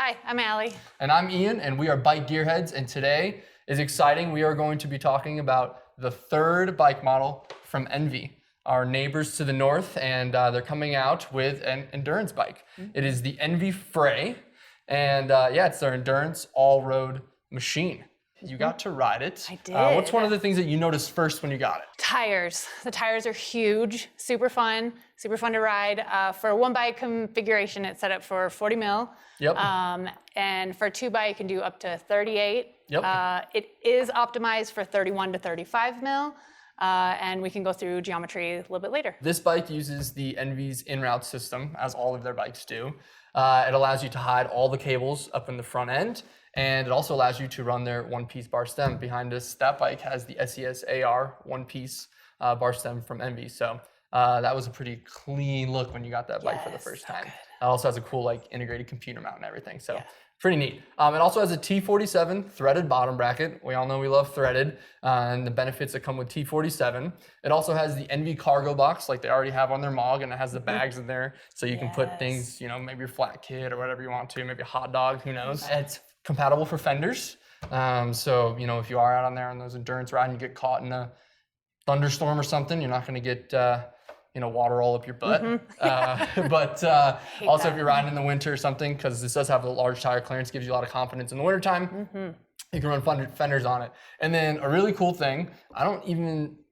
Hi, I'm Allie. And I'm Ian, and we are Bike Gearheads, and today is exciting. We are going to be talking about the third bike model from ENVE, our neighbors to the north, and they're coming out with an endurance bike. It is the ENVE Fray, and it's their endurance all-road machine. You got to ride it. I did. What's one of the things that you noticed first when you got it? Tires. The tires are huge, super fun to ride. For a one bike configuration, it's set up for 40 mil. Yep. And for two bike, you can do up to 38. Yep. It is optimized for 31 to 35 mil. And we can go through geometry a little bit later. This bike uses the ENVE's in-route system, as all of their bikes do. It allows you to hide all the cables up in the front end, and it also allows you to run their one-piece bar stem. Behind us, that bike has the SES AR one-piece bar stem from ENVE. So that was a pretty clean look when you got that bike for the first time. It also has a cool integrated computer mount and everything. So pretty neat. It also has a T47 threaded bottom bracket. We all know we love threaded and the benefits that come with T47. It also has the ENVE cargo box like they already have on their Moab, and it has the bags in there so you can put things, maybe your flat kit or whatever you want to, maybe a hot dog, who knows. It's compatible for fenders. So, if you are out on there on those endurance rides and you get caught in a thunderstorm or something, you're not going to get water all up your butt. But also if you're riding in the winter or something, because this does have a large tire clearance, gives you a lot of confidence in the wintertime, you can run fenders on it. And then a really cool thing,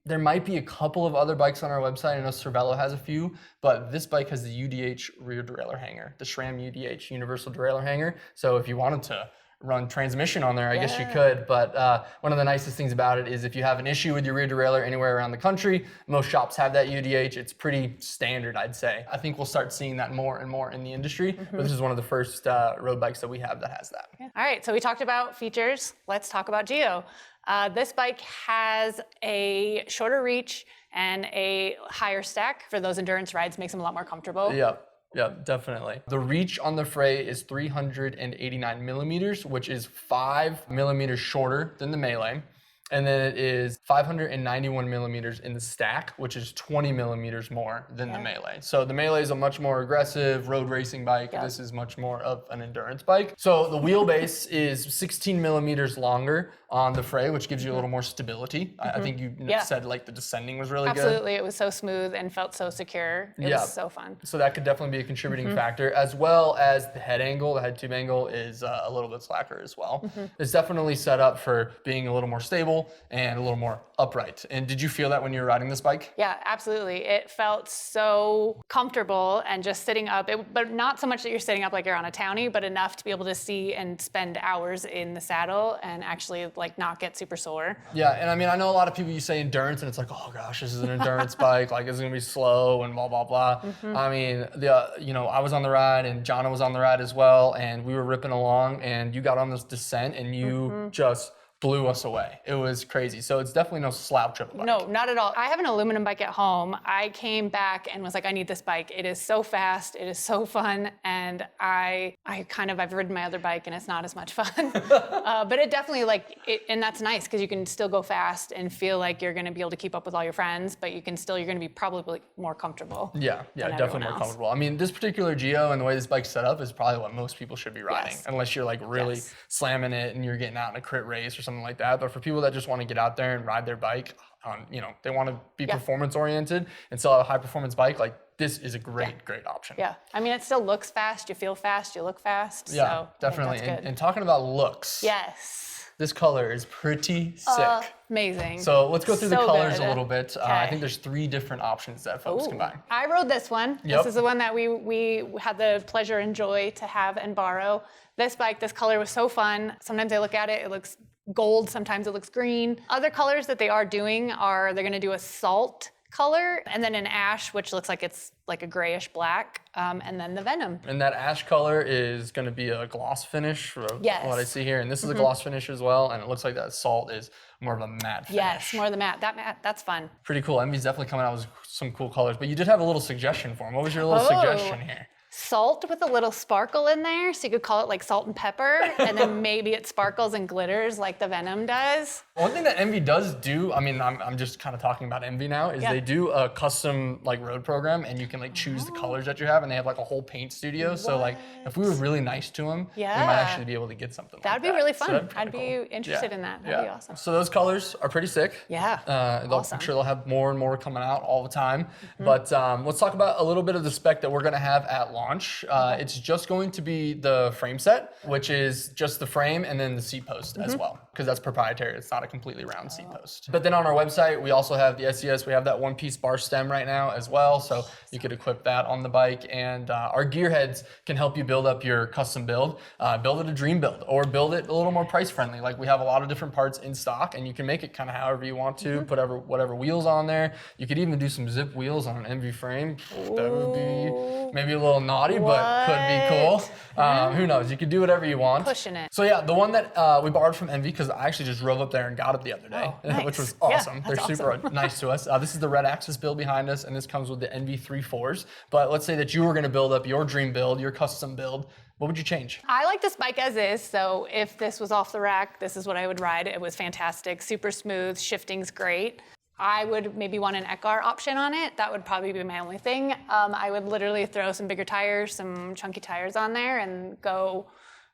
there might be a couple of other bikes on our website. I know Cervelo has a few, but this bike has the UDH rear derailleur hanger, the SRAM UDH universal derailleur hanger. So if you wanted to run transmission on there, I guess you could, but one of the nicest things about it is if you have an issue with your rear derailleur anywhere around the country, most shops have that UDH. It's pretty standard, I'd say. I think we'll start seeing that more and more in the industry, but this is one of the first road bikes that we have that has that. All right, so we talked about features. Let's talk about geo. This bike has a shorter reach and a higher stack for those endurance rides, makes them a lot more comfortable. Yeah, definitely. The reach on the Fray is 389 millimeters, which is 5 millimeters shorter than the Melee. And then it is 591 millimeters in the stack, which is 20 millimeters more than the Melee. So the Melee is a much more aggressive road racing bike. This is much more of an endurance bike. So the wheelbase is 16 millimeters longer on the Fray, which gives you a little more stability. I think you said the descending was really good. Absolutely, it was so smooth and felt so secure. It was so fun. So that could definitely be a contributing factor, as well as the head angle. The head tube angle is a little bit slacker as well. It's definitely set up for being a little more stable and a little more upright. And did you feel that when you were riding this bike? Yeah, absolutely. It felt so comfortable and just sitting up, but not so much that you're sitting up like you're on a townie, but enough to be able to see and spend hours in the saddle and actually not get super sore. Yeah, and I know a lot of people, you say endurance and it's like, oh gosh, this is an endurance bike, it's gonna be slow and blah, blah, blah. I was on the ride and Jonna was on the ride as well, and we were ripping along and you got on this descent and you just blew us away. It was crazy. So it's definitely no slouch of a bike. No, not at all. I have an aluminum bike at home. I came back and was like, I need this bike. It is so fast. It is so fun. And I've ridden my other bike and it's not as much fun. But it definitely and that's nice because you can still go fast and feel like you're going to be able to keep up with all your friends, but you're going to be probably more comfortable. Yeah, definitely more comfortable. This particular Geo and the way this bike's set up is probably what most people should be riding, unless you're really slamming it and you're getting out in a crit race or something like that. But for people that just want to get out there and ride their bike, they want to be performance oriented and still have a high performance bike, this is a great option. Yeah, it still looks fast, you feel fast, you look fast. Yeah, so definitely. And talking about looks. Yes. This color is pretty sick. Amazing. So let's go through the colors a little bit. I think there's 3 different options that folks can buy. I rode this one. This is the one that we had the pleasure and joy to have and borrow. This bike, this color was so fun. Sometimes I look at it, it looks gold, sometimes it looks green. Other colors that they are doing they're gonna do a salt color, and then an ash, which looks like it's like a grayish black, and then the Venom. And that ash color is going to be a gloss finish, from what I see here. And this is a gloss finish as well, and it looks like that salt is more of a matte finish. Yes, more of the matte. That's fun. Pretty cool. ENVE's definitely coming out with some cool colors, but you did have a little suggestion for them. What was your little suggestion here? Salt with a little sparkle in there, so you could call it like salt and pepper, and then maybe it sparkles and glitters like the Venom does. One thing that ENVE does do, I mean, I'm just kind of talking about ENVE now, is they do a custom like road program, and you can like choose the colors that you have, and they have like a whole paint studio. So like, if we were really nice to them, we might actually be able to get something. That'd like be really So fun. that'd I'd be interested in that. That'd be awesome. So those colors are pretty sick. Yeah. I'm sure they'll have more and more coming out all the time. But let's talk about a little bit of the spec that we're going to have at launch. It's just going to be the frame set, which is just the frame and then the seat post as well, because that's proprietary. It's not a completely round seat post. But then on our website, we also have the SES. We have that one-piece bar stem right now as well, so you could equip that on the bike. And our Gearheads can help you build up your custom build. Build it a dream build, or build it a little more price friendly. Like, we have a lot of different parts in stock, and you can make it kind of however you want to. Put whatever wheels on there. You could even do some zip wheels on an ENVE frame. That would be maybe a little naughty, but could be cool. Who knows? You could do whatever you want. Pushing it. So yeah, the one that we borrowed from ENVE, because I actually just drove up there and got it the other day, which was awesome. They're super nice to us. This is the red axis build behind us, and this comes with the ENVE 3.4s. But let's say that you were going to build up your dream build, your custom build. What would you change? I like this bike as is, so if this was off the rack, this is what I would ride. It was fantastic, super smooth, shifting's great. I would maybe want an ECAR option on it. That would probably be my only thing. I would literally throw some bigger tires, some chunky tires on there, and go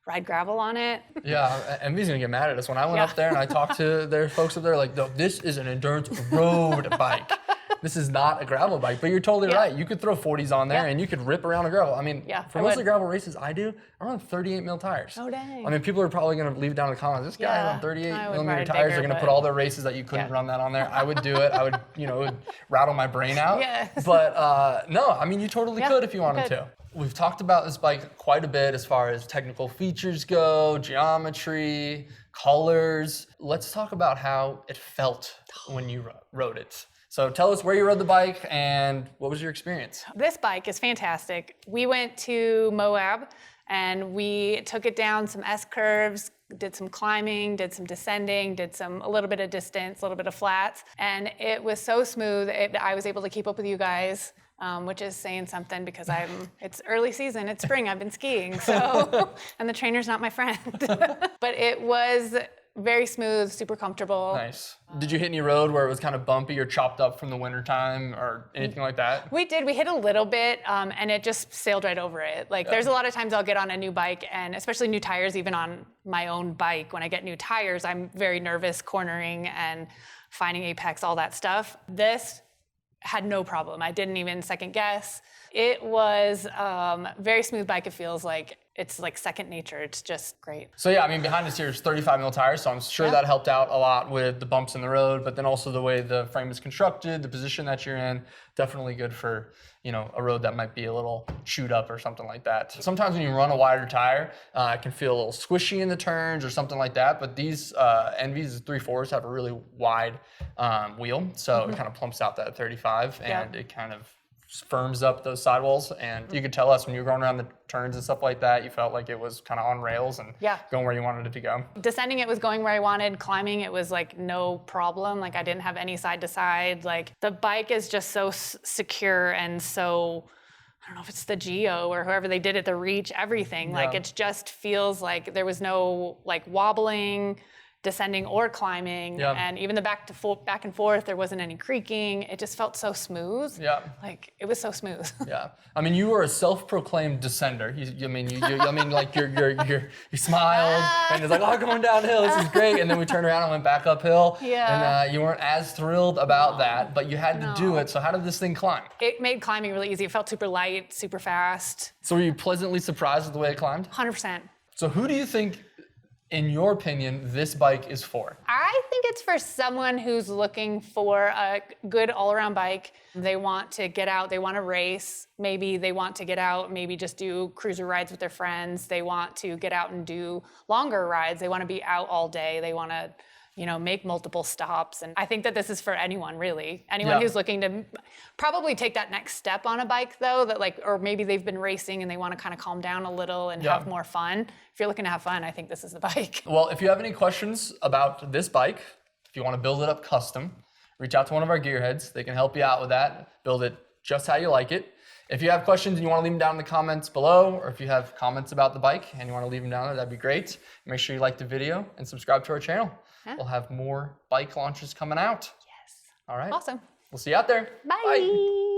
ride gravel on it. Yeah, ENVE's gonna get mad at us. When I went up there and I talked to their folks up there, like, no, this is an endurance road bike. This is not a gravel bike, but you're totally right. You could throw 40s on there and you could rip around a gravel. I mean, for most of the gravel races I do, I run 38 mil tires. Oh, dang. I mean, people are probably gonna leave it down in the comments. This guy on 38 millimeter tires. They're gonna put all their races that you couldn't run that on there. I would do it. I would, it would rattle my brain out. But no, I mean, you totally could if you wanted to. We've talked about this bike quite a bit as far as technical features go, geometry, colors. Let's talk about how it felt when you rode it. So tell us where you rode the bike and what was your experience? This bike is fantastic. We went to Moab and we took it down some S-curves, did some climbing, did some descending, did a little bit of distance, a little bit of flats. And it was so smooth, I was able to keep up with you guys, which is saying something because it's early season, it's spring, I've been skiing, so, and the trainer's not my friend. But it was very smooth, super comfortable. Nice. Did you hit any road where it was kind of bumpy or chopped up from the winter time or anything like that? We did. We hit a little bit, and it just sailed right over it. Like, there's a lot of times I'll get on a new bike, and especially new tires, even on my own bike, when I get new tires, I'm very nervous cornering and finding apex, all that stuff. This had no problem. I didn't even second guess. It was very smooth bike. It feels like it's like second nature. It's just great. So yeah, I mean, behind us here is 35 mil tires, so I'm sure that helped out a lot with the bumps in the road, but then also the way the frame is constructed, the position that you're in, definitely good for, a road that might be a little chewed up or something like that. Sometimes when you run a wider tire, it can feel a little squishy in the turns or something like that, but these ENVE's 3.4s have a really wide wheel, so it kind of plumps out that 35 and it kind of firms up those sidewalls, and you could tell us when you were going around the turns and stuff like that, you felt like it was kind of on rails and going where you wanted it to go. Descending, it was going where I wanted. Climbing, it was like no problem. Like, I didn't have any side to side. Like, the bike is just so secure and so, I don't know if it's the Geo or whoever they did it, the reach, everything. Like, it just feels like there was no like wobbling, descending or climbing, and even the back and forth, there wasn't any creaking. It just felt so smooth. Like, it was so smooth. I mean, you were a self-proclaimed descender. You smiled and it's like, oh, going downhill, this is great. And then we turned around and went back uphill. And you weren't as thrilled about that, but you had to do it. So how did this thing climb? It made climbing really easy. It felt super light, super fast. So were you pleasantly surprised with the way it climbed? 100%. So who do you think, in your opinion, this bike is for? I think it's for someone who's looking for a good all-around bike. They want to get out, they want to race. Maybe they want to get out, maybe just do cruiser rides with their friends. They want to get out and do longer rides. They want to be out all day. They want to, make multiple stops. And I think that this is for anyone, really. Anyone who's looking to probably take that next step on a bike, though, that or maybe they've been racing and they want to kind of calm down a little and have more fun. If you're looking to have fun, I think this is the bike. Well, if you have any questions about this bike, if you want to build it up custom, reach out to one of our Gearheads. They can help you out with that, build it just how you like it. If you have questions and you want to leave them down in the comments below, or if you have comments about the bike and you want to leave them down there, that'd be great. Make sure you like the video and subscribe to our channel. Yeah. We'll have more bike launches coming out. Yes. All right. Awesome. We'll see you out there. Bye.